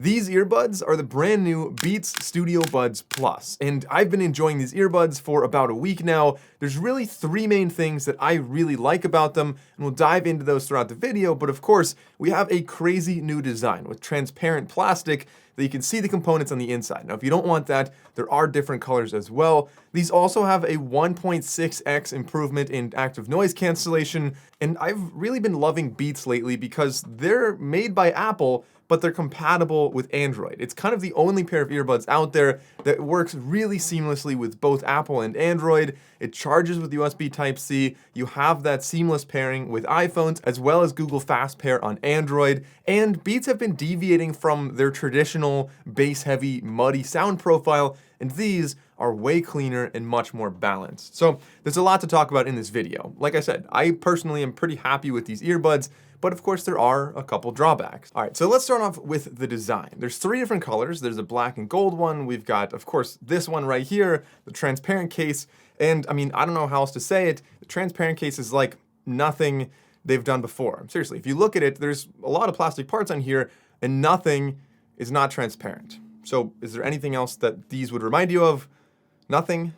These earbuds are the brand new Beats Studio Buds Plus, and I've been enjoying these earbuds for about a week now. There's really three main things that I really like about them, and we'll dive into those throughout the video, but of course, we have a crazy new design with transparent plastic that you can see the components on the inside. Now, if you don't want that, there are different colors as well. These also have a 1.6x improvement in active noise cancellation, and I've really been loving Beats lately because they're made by Apple, but they're compatible with Android. It's kind of the only pair of earbuds out there that works really seamlessly with both Apple and Android. It charges with USB Type-C. You have that seamless pairing with iPhones, as well as Google Fast Pair on Android. And Beats have been deviating from their traditional bass-heavy, muddy sound profile, and these are way cleaner and much more balanced. So there's a lot to talk about in this video. Like I said, I personally am pretty happy with these earbuds, but of course there are a couple drawbacks. All right, so let's start off with the design. There's three different colors. There's a black and gold one. We've got, of course, this one right here, the transparent case. And I mean, I don't know how else to say it. The transparent case is like nothing they've done before. Seriously, if you look at it, there's a lot of plastic parts on here and nothing is not transparent. So is there anything else that these would remind you of? Nothing?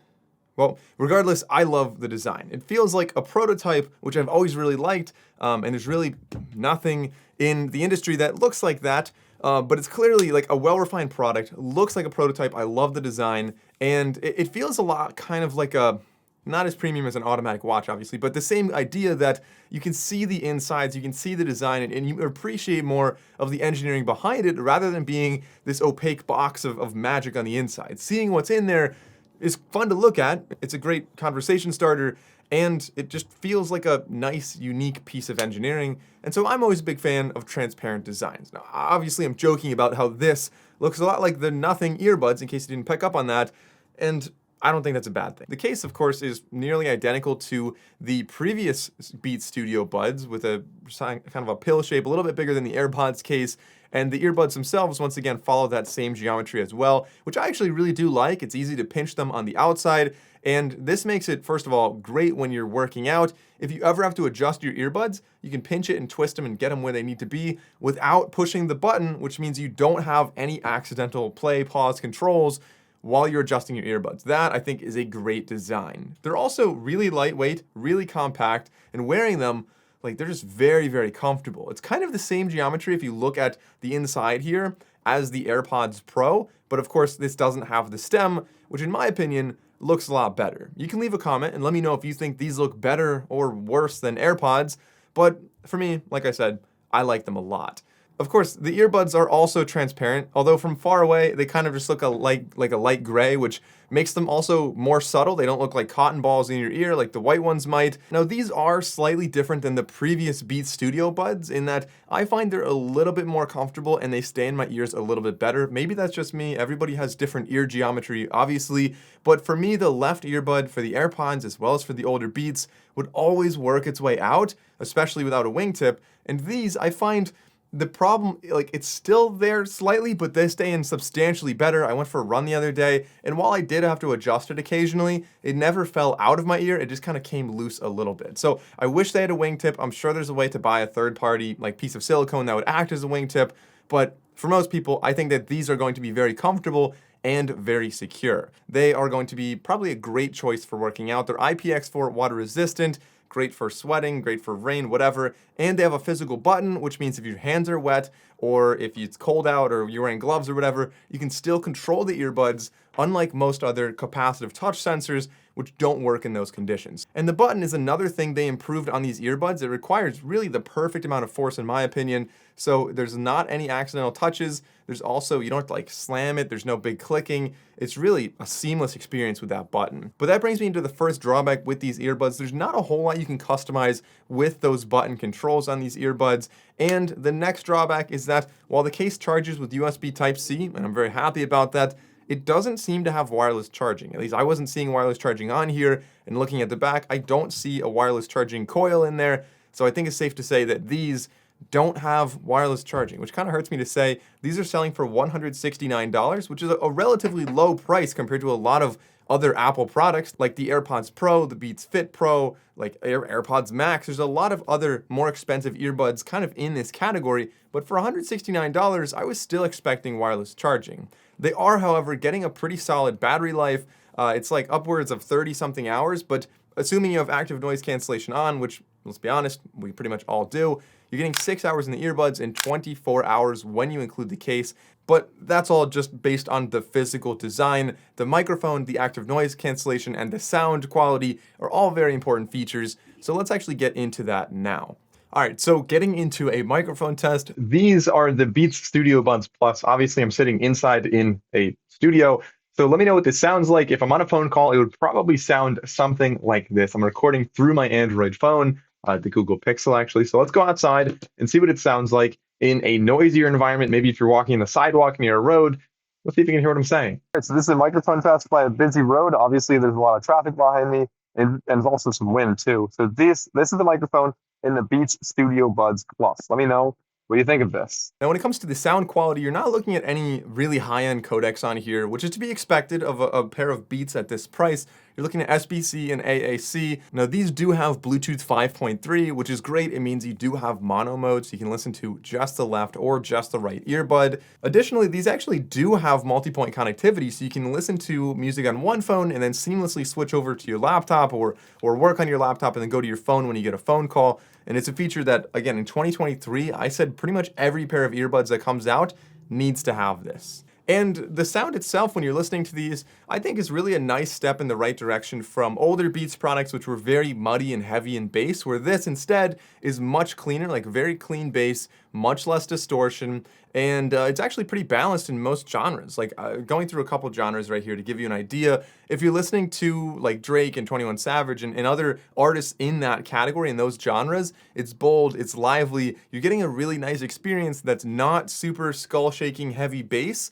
Well, regardless, I love the design. It feels like a prototype, which I've always really liked, and there's really nothing in the industry that looks like that, but it's clearly like a well-refined product, looks like a prototype. I love the design, and it feels a lot kind of like a, not as premium as an automatic watch, obviously, but the same idea that you can see the insides, you can see the design, and you appreciate more of the engineering behind it rather than being this opaque box of magic on the inside. Seeing what's in there is fun to look at. It's a great conversation starter, and it just feels like a nice, unique piece of engineering. And so I'm always a big fan of transparent designs. Now, obviously, I'm joking about how this looks a lot like the Nothing earbuds, in case you didn't pick up on that, and I don't think that's a bad thing. The case, of course, is nearly identical to the previous Beats Studio Buds with a kind of a pill shape, a little bit bigger than the AirPods case. And the earbuds themselves, once again, follow that same geometry as well, which I actually really do like. It's easy to pinch them on the outside. And this makes it, first of all, great when you're working out. If you ever have to adjust your earbuds, you can pinch it and twist them and get them where they need to be without pushing the button, which means you don't have any accidental play, pause controls while you're adjusting your earbuds. That, I think, is a great design. They're also really lightweight, really compact, and wearing them, like, they're just very, very comfortable. It's kind of the same geometry if you look at the inside here as the AirPods Pro, but of course this doesn't have the stem, which in my opinion looks a lot better. You can leave a comment and let me know if you think these look better or worse than AirPods, but for me, like I said, I like them a lot. Of course, the earbuds are also transparent, although from far away, they kind of just look like a light gray, which makes them also more subtle. They don't look like cotton balls in your ear like the white ones might. Now, these are slightly different than the previous Beats Studio Buds in that I find they're a little bit more comfortable and they stay in my ears a little bit better. Maybe that's just me. Everybody has different ear geometry, obviously, but for me, the left earbud for the AirPods as well as for the older Beats would always work its way out, especially without a wingtip. And these, I find, the problem, like, it's still there slightly, but they stay in substantially better. I went for a run the other day, and while I did have to adjust it occasionally, it never fell out of my ear. It just kind of came loose a little bit. So I wish they had a wingtip. I'm sure there's a way to buy a third-party like piece of silicone that would act as a wingtip, but for most people, I think that these are going to be very comfortable and very secure. They are going to be probably a great choice for working out. They're IPX4 water resistant, great for sweating, great for rain, whatever. And they have a physical button, which means if your hands are wet or if it's cold out or you're wearing gloves or whatever, you can still control the earbuds, unlike most other capacitive touch sensors, which don't work in those conditions. And the button is another thing they improved on these earbuds. It requires really the perfect amount of force, in my opinion. So there's not any accidental touches. There's also, you don't have to like slam it. There's no big clicking. It's really a seamless experience with that button. But that brings me into the first drawback with these earbuds. There's not a whole lot you can customize with those button controls on these earbuds. And the next drawback is that while the case charges with USB Type-C, and I'm very happy about that, it doesn't seem to have wireless charging. At least I wasn't seeing wireless charging on here, and looking at the back, I don't see a wireless charging coil in there. So I think it's safe to say that these don't have wireless charging, which kind of hurts me to say. These are selling for $169, which is a relatively low price compared to a lot of other Apple products like the AirPods Pro, the Beats Fit Pro, like AirPods Max. There's a lot of other more expensive earbuds kind of in this category, but for $169, I was still expecting wireless charging. They are, however, getting a pretty solid battery life. It's like upwards of 30 something hours, but assuming you have active noise cancellation on, which, let's be honest, we pretty much all do, you're getting 6 hours in the earbuds and 24 hours when you include the case. But that's all just based on the physical design. The microphone, the active noise cancellation, and the sound quality are all very important features. So let's actually get into that now. All right, so getting into a microphone test. These are the Beats Studio Buds Plus. Obviously, I'm sitting inside in a studio. So let me know what this sounds like. If I'm on a phone call, it would probably sound something like this. I'm recording through my Android phone, the Google Pixel actually. So let's go outside and see what it sounds like in a noisier environment. Maybe if you're walking the sidewalk near a road. Let's see if you can hear what I'm saying. All right, so this is a microphone test by a busy road. Obviously, there's a lot of traffic behind me, and there's also some wind too. So this is the microphone in the Beats Studio Buds Plus. Let me know what do you think of this. Now, when it comes to the sound quality, you're not looking at any really high-end codecs on here, which is to be expected of a pair of Beats at this price. You're looking at SBC and AAC. Now, these do have Bluetooth 5.3, which is great. It means you do have mono mode, so you can listen to just the left or just the right earbud. Additionally, these actually do have multi-point connectivity, so you can listen to music on one phone and then seamlessly switch over to your laptop or work on your laptop and then go to your phone when you get a phone call. And it's a feature that, again, in 2023, I said pretty much every pair of earbuds that comes out needs to have this. And the sound itself, when you're listening to these, I think is really a nice step in the right direction from older Beats products, which were very muddy and heavy in bass, where this instead is much cleaner, like very clean bass, much less distortion, and it's actually pretty balanced in most genres. Like going through a couple genres right here to give you an idea, if you're listening to like Drake and 21 Savage and other artists in that category, in those genres, it's bold, it's lively, you're getting a really nice experience that's not super skull-shaking heavy bass,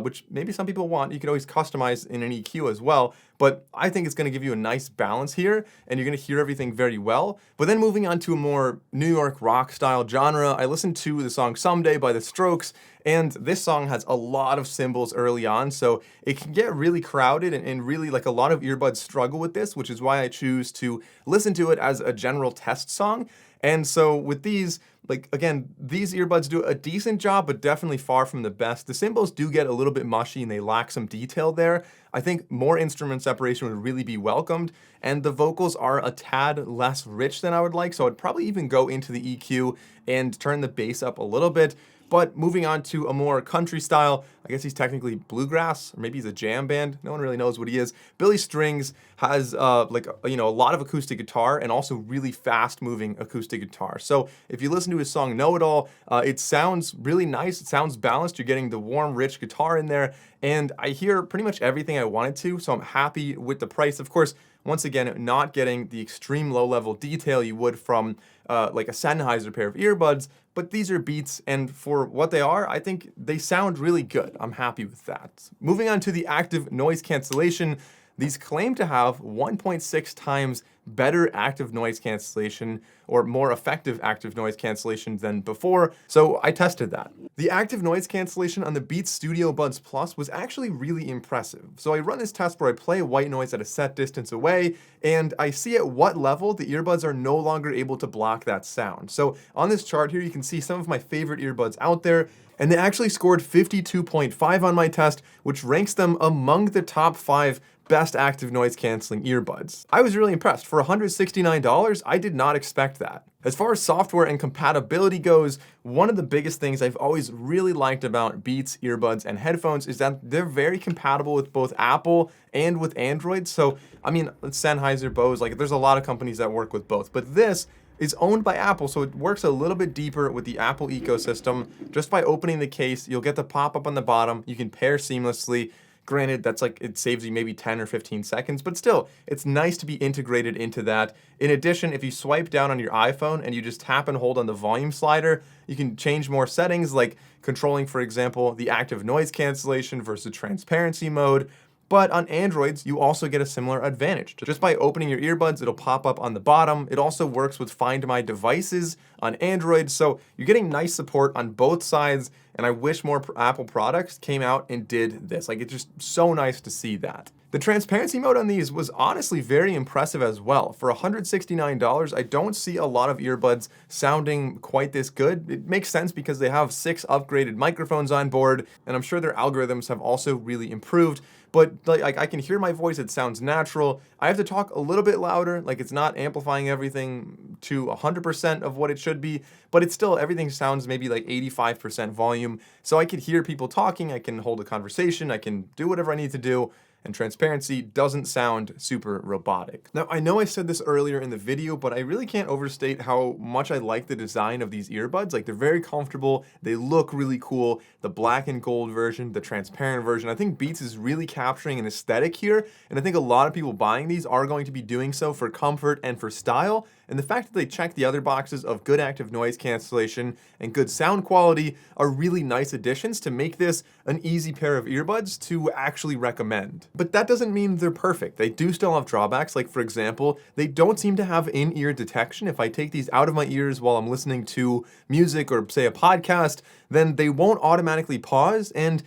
which maybe some people want. You can always customize in an EQ as well, but I think it's going to give you a nice balance here, and you're going to hear everything very well. But then moving on to a more New York rock style genre, I listened to the song Someday by The Strokes, and this song has a lot of cymbals early on, so it can get really crowded and really like a lot of earbuds struggle with this, which is why I choose to listen to it as a general test song. And so with these, like, again, these earbuds do a decent job, but definitely far from the best. The cymbals do get a little bit mushy and they lack some detail there. I think more instrument separation would really be welcomed, and the vocals are a tad less rich than I would like, so I'd probably even go into the EQ and turn the bass up a little bit. But moving on to a more country style, I guess he's technically bluegrass, or maybe he's a jam band. No one really knows what he is. Billy Strings has a lot of acoustic guitar and also really fast moving acoustic guitar. So if you listen to his song Know It All, it sounds really nice. It sounds balanced. You're getting the warm, rich guitar in there. And I hear pretty much everything I wanted to, so I'm happy with the price. Of course, once again, not getting the extreme low-level detail you would from like a Sennheiser pair of earbuds, but these are Beats, and for what they are, I think they sound really good. I'm happy with that. Moving on to the active noise cancellation, these claim to have 1.6 times better active noise cancellation, or more effective active noise cancellation than before, so I tested that. The active noise cancellation on the Beats Studio Buds Plus was actually really impressive. So I run this test where I play white noise at a set distance away, and I see at what level the earbuds are no longer able to block that sound. So on this chart here, you can see some of my favorite earbuds out there, and they actually scored 52.5 on my test, which ranks them among the top 5 best active noise canceling earbuds. I was really impressed. For $169, I did not expect that. As far as software and compatibility goes, one of the biggest things I've always really liked about Beats earbuds and headphones is that they're very compatible with both Apple and with Android. So, I mean, Sennheiser, Bose, like there's a lot of companies that work with both, but this is owned by Apple, so it works a little bit deeper with the Apple ecosystem. Just by opening the case, you'll get the pop-up on the bottom. You can pair seamlessly. Granted, that's like, it saves you maybe 10 or 15 seconds, but still, it's nice to be integrated into that. In addition, if you swipe down on your iPhone and you just tap and hold on the volume slider, you can change more settings, like controlling, for example, the active noise cancellation versus transparency mode, But on Androids, you also get a similar advantage. Just by opening your earbuds, it'll pop up on the bottom. It also works with Find My Devices on Android, so you're getting nice support on both sides, and I wish more Apple products came out and did this. Like, it's just so nice to see that. The transparency mode on these was honestly very impressive as well. For $169, I don't see a lot of earbuds sounding quite this good. It makes sense because they have 6 upgraded microphones on board, and I'm sure their algorithms have also really improved. But like, I can hear my voice, it sounds natural. I have to talk a little bit louder, like it's not amplifying everything to 100% of what it should be, but it's still, everything sounds maybe like 85% volume. So I can hear people talking, I can hold a conversation, I can do whatever I need to do, and transparency doesn't sound super robotic. Now, I know I said this earlier in the video, but I really can't overstate how much I like the design of these earbuds. Like, they're very comfortable, they look really cool. The black and gold version, the transparent version, I think Beats is really capturing an aesthetic here, and I think a lot of people buying these are going to be doing so for comfort and for style. And the fact that they check the other boxes of good active noise cancellation and good sound quality are really nice additions to make this an easy pair of earbuds to actually recommend. But that doesn't mean they're perfect. They do still have drawbacks, like for example, they don't seem to have in-ear detection. If I take these out of my ears while I'm listening to music or say a podcast, then they won't automatically pause, and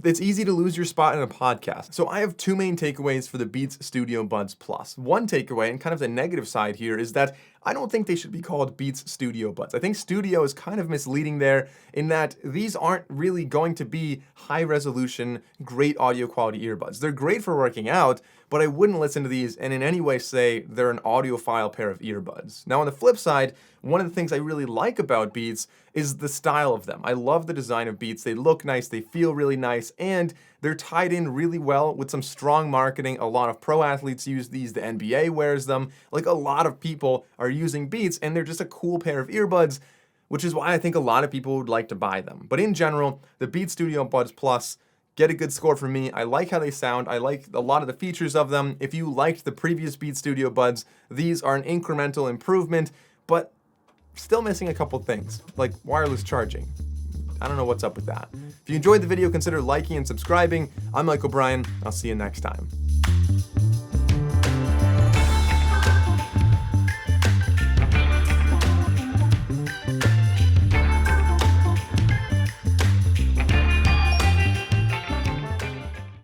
it's easy to lose your spot in a podcast. So I have 2 main takeaways for the Beats Studio Buds Plus. One takeaway, and kind of the negative side here, is that I don't think they should be called Beats Studio Buds. I think studio is kind of misleading there in that these aren't really going to be high resolution, great audio quality earbuds. They're great for working out, but I wouldn't listen to these and in any way say they're an audiophile pair of earbuds. Now on the flip side, one of the things I really like about Beats is the style of them. I love the design of Beats. They look nice, they feel really nice, and they're tied in really well with some strong marketing. A lot of pro athletes use these, the NBA wears them. Like, a lot of people are using Beats, and they're just a cool pair of earbuds, which is why I think a lot of people would like to buy them. But in general, the Beats Studio Buds Plus get a good score from me. I like how they sound. I like a lot of the features of them. If you liked the previous Beats Studio Buds, these are an incremental improvement, but still missing a couple things, like wireless charging. I don't know what's up with that. If you enjoyed the video, consider liking and subscribing. I'm Mike O'Brien. I'll see you next time.